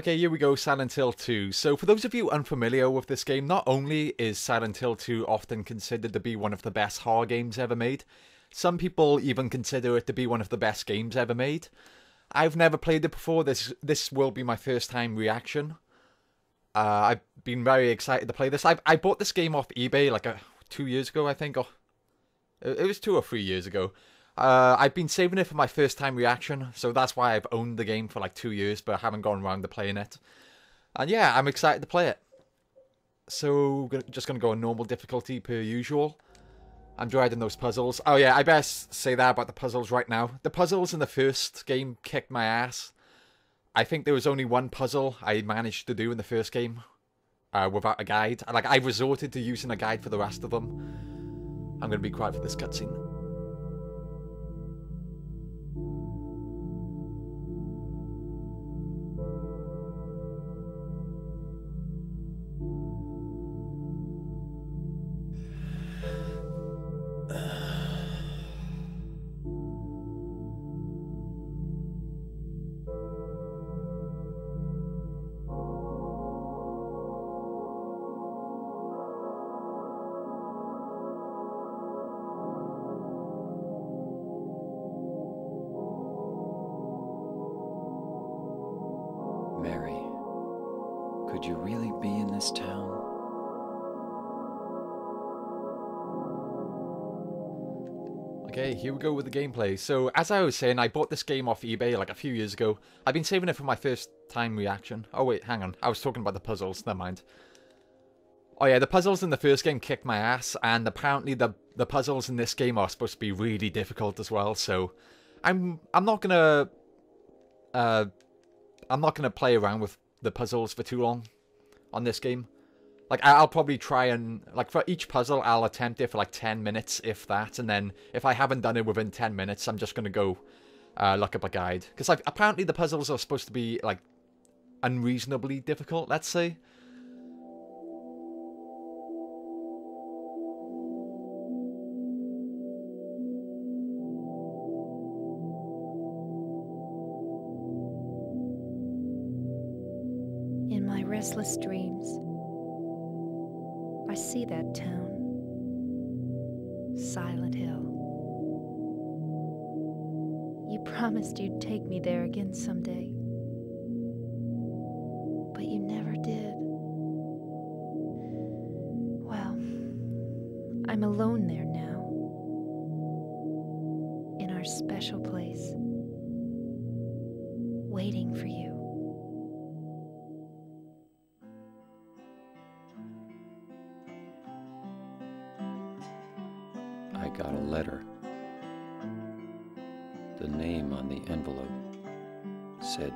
Okay, here we go, Silent Hill 2. So for those of you unfamiliar with this game, not only is Silent Hill 2 often considered to be one of the best horror games ever made, some people even consider it to be one of the best games ever made. I've never played it before. This will be my first time reaction. I've been very excited to play this. I bought this game off eBay like 2 years ago, I think. Or it was 2 or 3 years ago. I've been saving it for my first time reaction, so that's why I've owned the game for like 2 years, but I haven't gone around to playing it. And yeah, I'm excited to play it. So, just going to go on normal difficulty per usual. I'm dreading those puzzles. Oh yeah, I best say that about the puzzles right now. The puzzles in the first game kicked my ass. I think there was only one puzzle I managed to do in the first game without a guide. Like, I resorted to using a guide for the rest of them. I'm going to be quiet for this cutscene. Mary, could you really be in this town? Okay, here we go with the gameplay. So, as I was saying, I bought this game off eBay like a few years ago. I've been saving it for my first time reaction. Oh wait, hang on. I was talking about the puzzles, never mind. Oh yeah, the puzzles in the first game kicked my ass, and apparently the puzzles in this game are supposed to be really difficult as well, so I'm not gonna play around with the puzzles for too long on this game. Like, I'll probably try and, like, for each puzzle, I'll attempt it for, like, 10 minutes, if that. And then, if I haven't done it within 10 minutes, I'm just going to go look up a guide. Because, like, apparently the puzzles are supposed to be, like, unreasonably difficult, let's say. In my restless dreams, I see that town, Silent Hill. You promised you'd take me there again someday, but you never did. Well, I'm alone there now, in our special place, waiting for you. I got a letter. The name on the envelope said,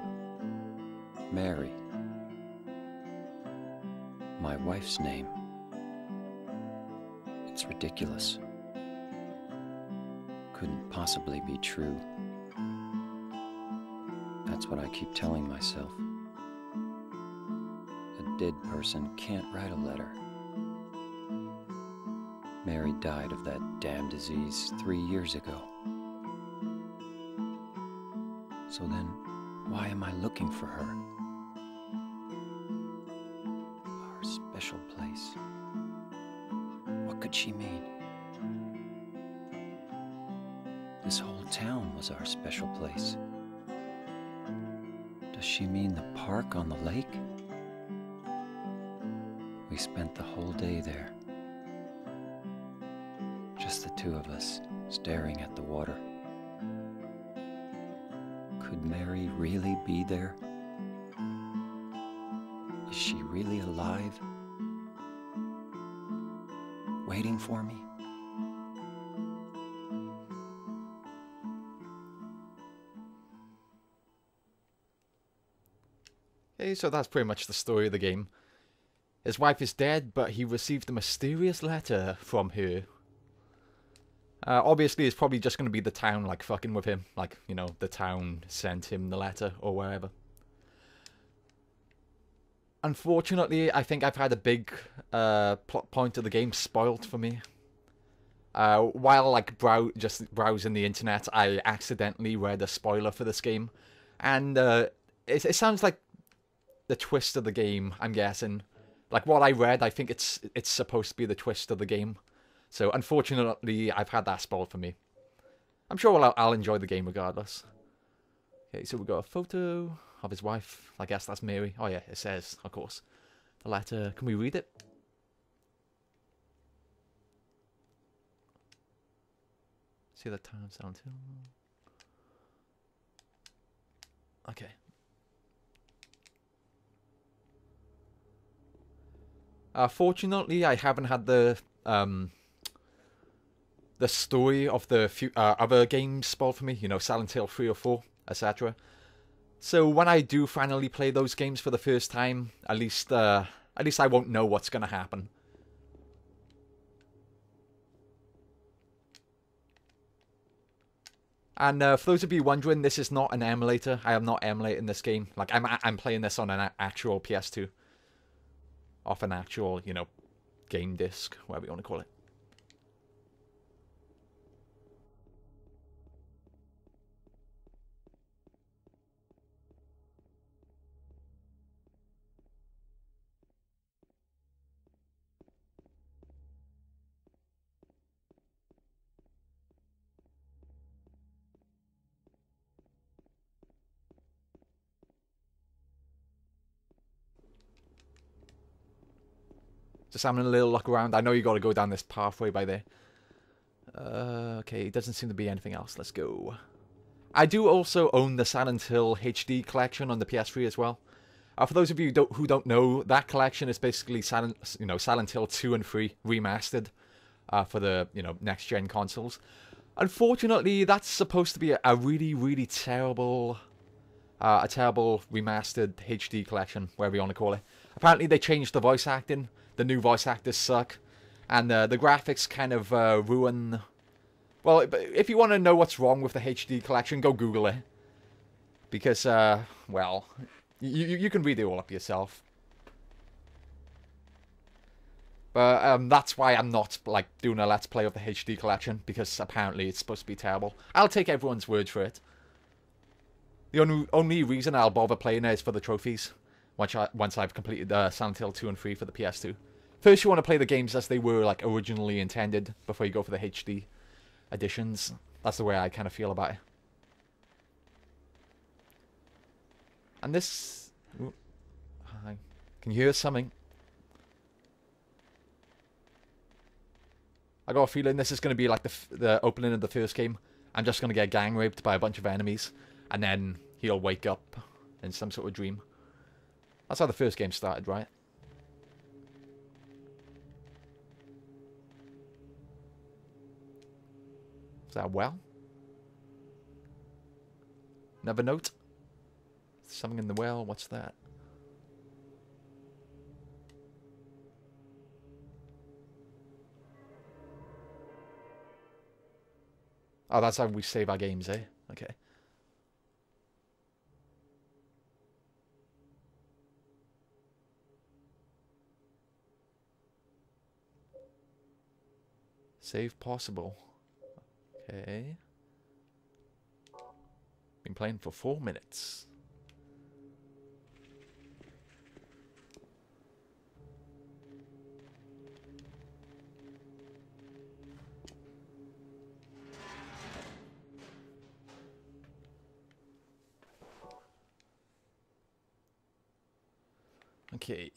Mary. My wife's name. It's ridiculous. Couldn't possibly be true. That's what I keep telling myself. A dead person can't write a letter. Mary died of that damn disease 3 years ago. So then, why am I looking for her? Our special place. What could she mean? This whole town was our special place. Does she mean the park on the lake? We spent the whole day there. Just the two of us, staring at the water. Could Mary really be there? Is she really alive? Waiting for me? Okay, so that's pretty much the story of the game. His wife is dead, but he received a mysterious letter from her. Obviously, it's probably just going to be the town, like, fucking with him. Like, you know, the town sent him the letter, or wherever. Unfortunately, I think I've had a big plot point of the game spoiled for me. While, like, just browsing the internet, I accidentally read a spoiler for this game. And it sounds like the twist of the game, I'm guessing. Like what I read, I think it's supposed to be the twist of the game. So unfortunately, I've had that spoiled for me. I'm sure I'll enjoy the game regardless. Okay, so we got a photo of his wife. I guess that's Mary. Oh yeah, it says, of course. The letter. Can we read it? See the time sound too. Okay. Fortunately, I haven't had the story of the other games spoiled for me. You know, Silent Hill 3 or 4, etc. So when I do finally play those games for the first time, at least I won't know what's gonna happen. And for those of you wondering, this is not an emulator. I am not emulating this game. Like I'm playing this on an actual PS2, off an actual, you know, game disc, whatever you want to call it. Just having a little look around. I know you got to go down this pathway by there. Okay, doesn't seem to be anything else. Let's go. I do also own the Silent Hill HD collection on the PS3 as well. For those of you who don't know, that collection is basically Silent Hill 2 and 3 remastered for the next gen consoles. Unfortunately, that's supposed to be a really terrible remastered HD collection, whatever you want to call it. Apparently, they changed the voice acting. The new voice actors suck, and the graphics kind of ruin. Well, if you want to know what's wrong with the HD collection, go Google it, because well, you can read it all up yourself. But that's why I'm not like doing a let's play of the HD collection, because apparently it's supposed to be terrible. I'll take everyone's word for it. The only reason I'll bother playing it is for the trophies. Once I've completed Silent Hill 2 and 3 for the PS2. First, you want to play the games as they were like originally intended before you go for the HD editions. That's the way I kind of feel about it. And this... Ooh, can you hear something? I got a feeling this is going to be like the opening of the first game. I'm just going to get gang raped by a bunch of enemies, and then he'll wake up in some sort of dream. That's how the first game started, right? Is that a well? Another note? Something in the well, what's that? Oh, that's how we save our games, eh? Okay. Save possible. Okay. Been playing for 4 minutes. Okay.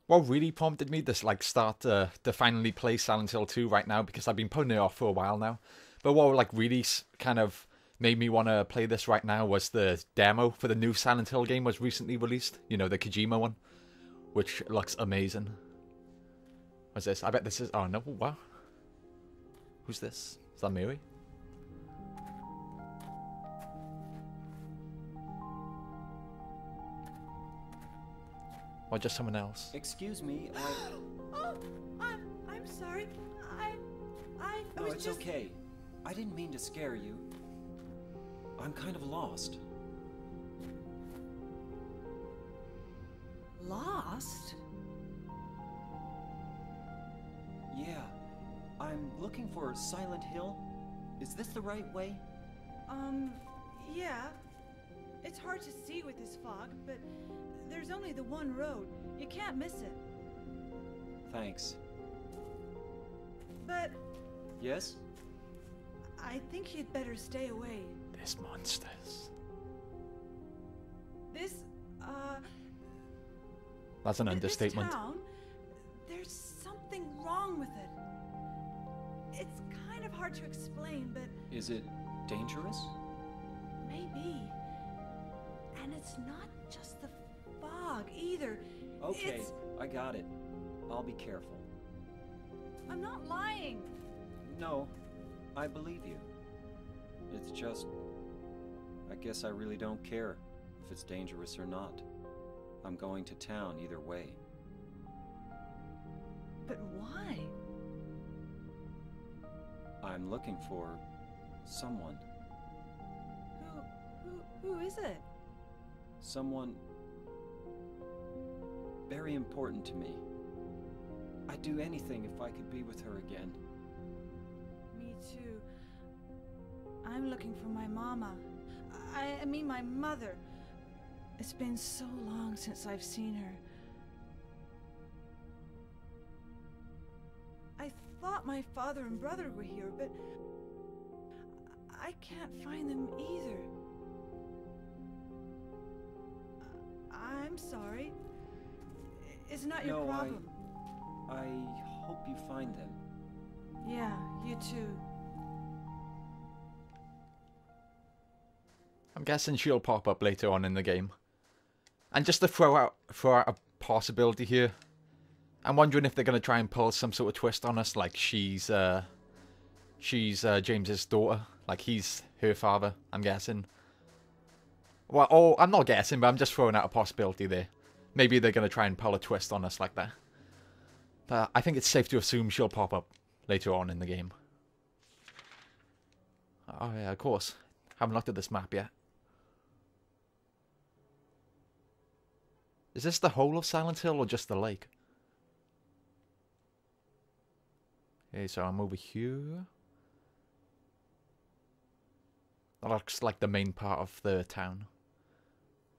What really prompted me to like start to finally play Silent Hill 2 right now, because I've been putting it off for a while now. But what like really kind of made me want to play this right now was the demo for the new Silent Hill game was recently released. You know, the Kojima one, which looks amazing. What's this? I bet this is... Oh no, what? Who's this? Is that Mary? Or just someone else? Excuse me, Oh, I'm sorry. I No, was it's just... okay. I didn't mean to scare you. I'm kind of lost. Lost? Yeah. I'm looking for Silent Hill. Is this the right way? Yeah. It's hard to see with this fog, but there's only the one road. You can't miss it. Thanks. But Yes? I think you'd better stay away. There's monsters. This, That's an this understatement. town, there's something wrong with it. It's kind of hard to explain, but Is it dangerous? maybe. And it's not just the fog either. Okay, It's... I got it. I'll be careful. I'm not lying. No, I believe you. It's just... I guess I really don't care if it's dangerous or not. I'm going to town either way. But why? I'm looking for... someone. Who is it? Someone... very important to me. I'd do anything if I could be with her again. Me too. I'm looking for my mama. I mean my mother. It's been so long since I've seen her. I thought my father and brother were here, but I can't find them either. I'm sorry. It's not your No, problem. I hope you find them. Yeah, you too. I'm guessing she'll pop up later on in the game. And just to throw out a possibility here, I'm wondering if they're gonna try and pull some sort of twist on us, like she's James's daughter, like he's her father. I'm guessing. Well, oh, I'm not guessing, but I'm just throwing out a possibility there. Maybe they're gonna try and pull a twist on us like that. But I think it's safe to assume she'll pop up later on in the game. Oh yeah, of course. Haven't looked at this map yet. Is this the whole of Silent Hill or just the lake? Okay, so I'm over here. That looks like the main part of the town.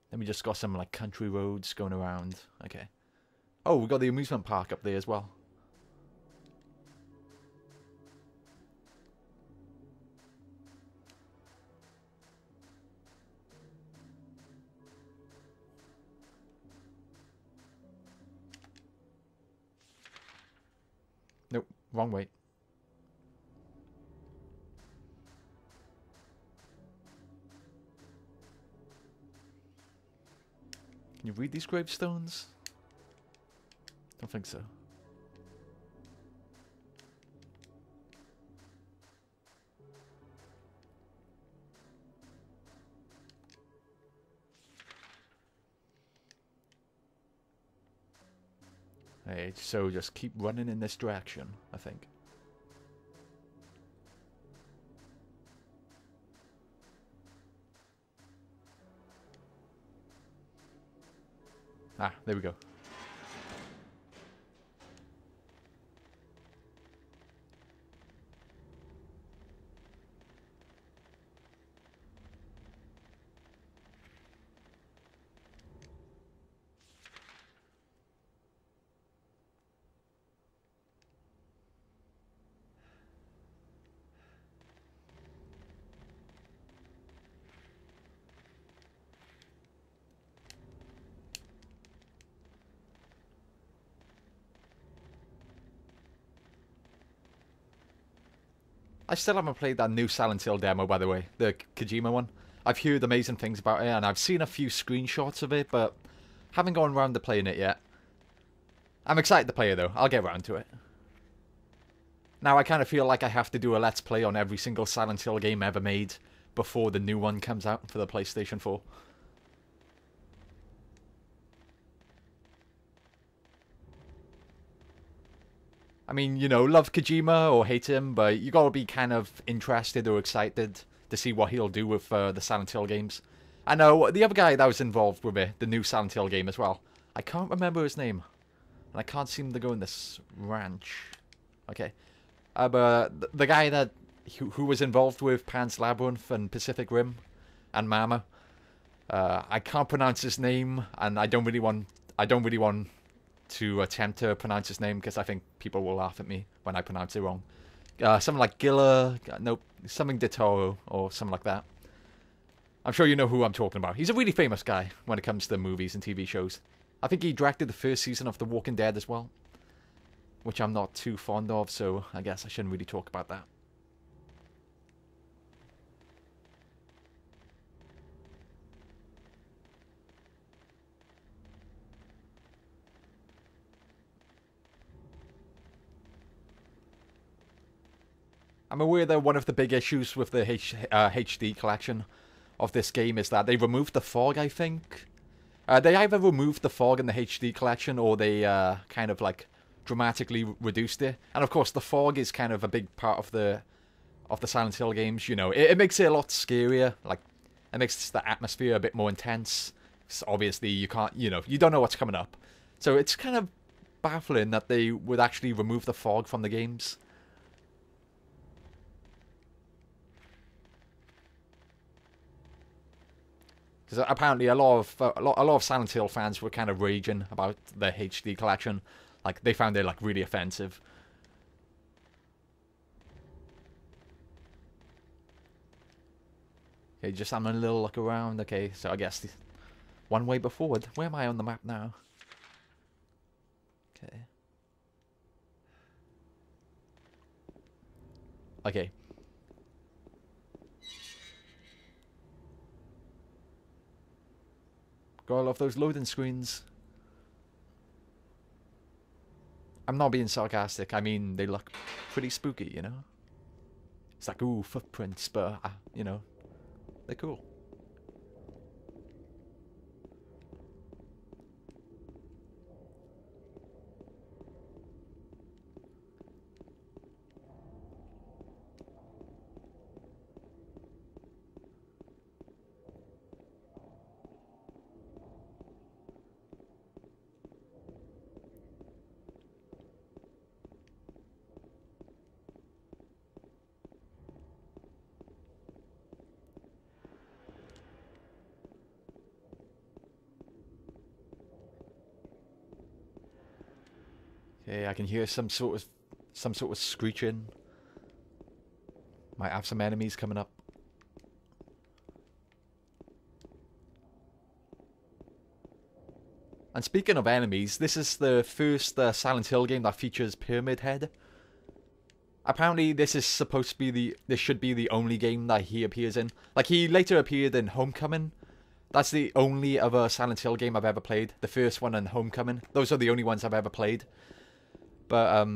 Then we just got some like country roads going around. Okay. Oh, we got the amusement park up there as well. Nope, wrong way. Can you read these gravestones? Don't think so. Hey, so just keep running in this direction, I think. Ah, there we go. I still haven't played that new Silent Hill demo, by the way, the Kojima one. I've heard amazing things about it, and I've seen a few screenshots of it, but haven't gone around to playing it yet. I'm excited to play it, though. I'll get around to it. Now, I kind of feel like I have to do a Let's Play on every single Silent Hill game ever made before the new one comes out for the PlayStation 4. I mean, you know, love Kojima or hate him, but you gotta be kind of interested or excited to see what he'll do with the Silent Hill games. I know the other guy that was involved with it, the new Silent Hill game as well. I can't remember his name, and I can't seem to go in this ranch. Okay, but the guy that who was involved with Pan's Labyrinth and Pacific Rim and Mama. I can't pronounce his name, and I don't really want to attempt to pronounce his name because I think people will laugh at me when I pronounce it wrong. Something like Gilla, nope, something de Toro or something like that. I'm sure you know who I'm talking about. He's a really famous guy when it comes to movies and TV shows. I think he directed the first season of The Walking Dead as well, which I'm not too fond of, so I guess I shouldn't really talk about that. I'm aware that one of the big issues with the HD collection of this game is that they removed the fog, I think. They either removed the fog in the HD collection or they kind of like dramatically reduced it. And of course the fog is kind of a big part of the Silent Hill games, you know. It makes it a lot scarier, like it makes the atmosphere a bit more intense. So obviously you can't, you know, you don't know what's coming up. So it's kind of baffling that they would actually remove the fog from the games. Because apparently a lot of Silent Hill fans were kind of raging about the HD collection, like they found it like really offensive. Okay, just having a little look around. Okay, so I guess one way but forward. Where am I on the map now? Okay. Okay. Gotta love those loading screens. I'm not being sarcastic. I mean, they look pretty spooky, you know? It's like, ooh, footprints, but, you know, they're cool. Okay, I can hear some sort of screeching. Might have some enemies coming up. And speaking of enemies, this is the first Silent Hill game that features Pyramid Head. Apparently, this is supposed to be this should be the only game that he appears in. Like, he later appeared in Homecoming. That's the only other Silent Hill game I've ever played. The first one and Homecoming. Those are the only ones I've ever played. But,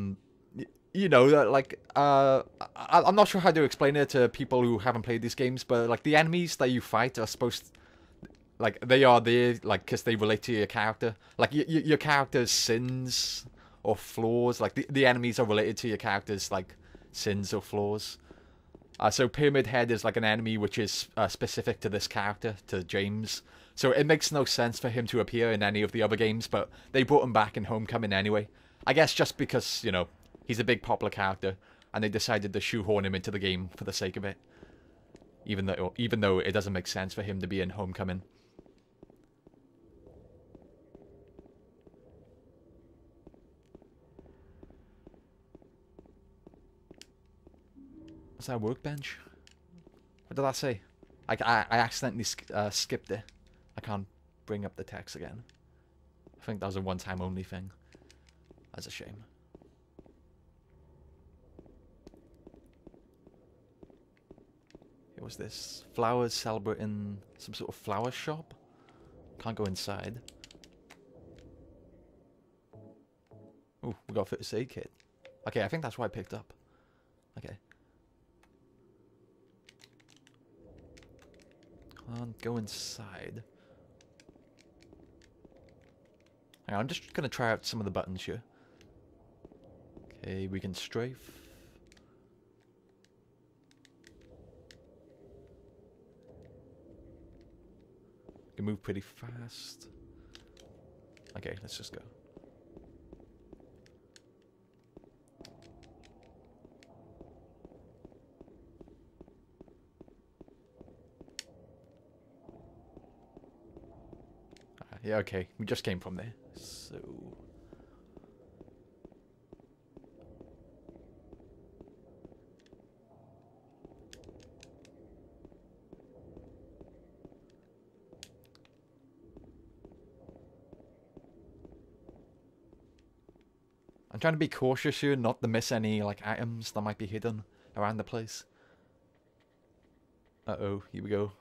you know, like, I'm not sure how to explain it to people who haven't played these games, but, like, the enemies that you fight are supposed to, like, they are there, like, because they relate to your character. Like, your character's sins or flaws, like, the enemies are related to your character's, like, sins or flaws. So Pyramid Head is, like, an enemy which is specific to this character, to James. So it makes no sense for him to appear in any of the other games, but they brought him back in Homecoming anyway. I guess just because, you know, he's a big popular character, and they decided to shoehorn him into the game for the sake of it. Even though it doesn't make sense for him to be in Homecoming. Was that a workbench? What did that say? I accidentally skipped it. I can't bring up the text again. I think that was a one-time only thing. That's a shame. It was this flowers celebrating some sort of flower shop. Can't go inside. Ooh, we got a first aid kit. Okay, I think that's what I picked up. Okay. Can't go inside. Hang on, I'm just gonna try out some of the buttons here. Okay, we can strafe. We can move pretty fast. Okay, let's just go. Yeah, okay. We just came from there. So... I'm trying to be cautious here, not to miss any, like, items that might be hidden around the place. Uh-oh, here we go.